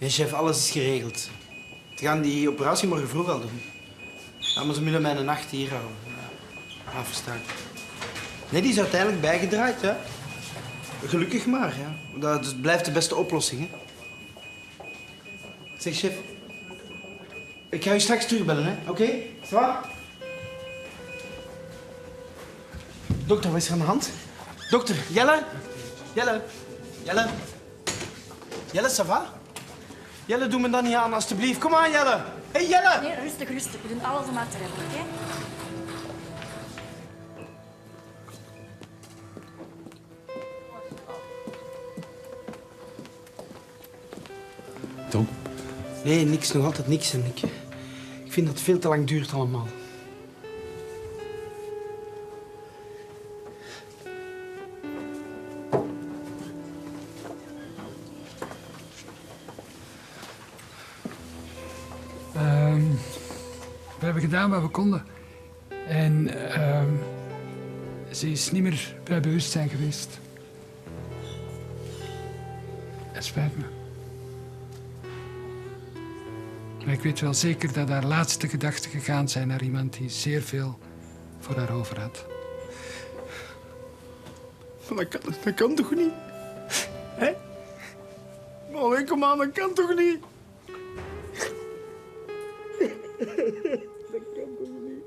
Ja, chef, alles is geregeld. Ze gaan die operatie morgen vroeg al doen. Ja, maar ze willen mij een nacht hier houden. Ja, verstaan. Nee, die is uiteindelijk bijgedraaid, ja. Gelukkig maar, ja. Dat blijft de beste oplossing, hè. Zeg, chef. Ik ga je straks terugbellen, hè. Oké? Ça va? Dokter, wat is er aan de hand? Dokter, Jelle? Jelle? Jelle? Jelle, ça va? Jelle, doe me dan niet aan, alstublieft. Kom aan, Jelle. Hé, hey, Jelle! Nee, rustig, rustig. We doen alles om haar te redden, oké? Tom? Nee, niks. Nog altijd niks. En ik vind dat het veel te lang duurt allemaal. We hebben gedaan wat we konden. En ze is niet meer bij bewustzijn geweest. Het spijt me. Maar ik weet wel zeker dat haar laatste gedachten gegaan zijn naar iemand die zeer veel voor haar over had. Dat kan toch niet? Hé? Oh, kom aan, dat kan toch niet? Dat kan toch niet?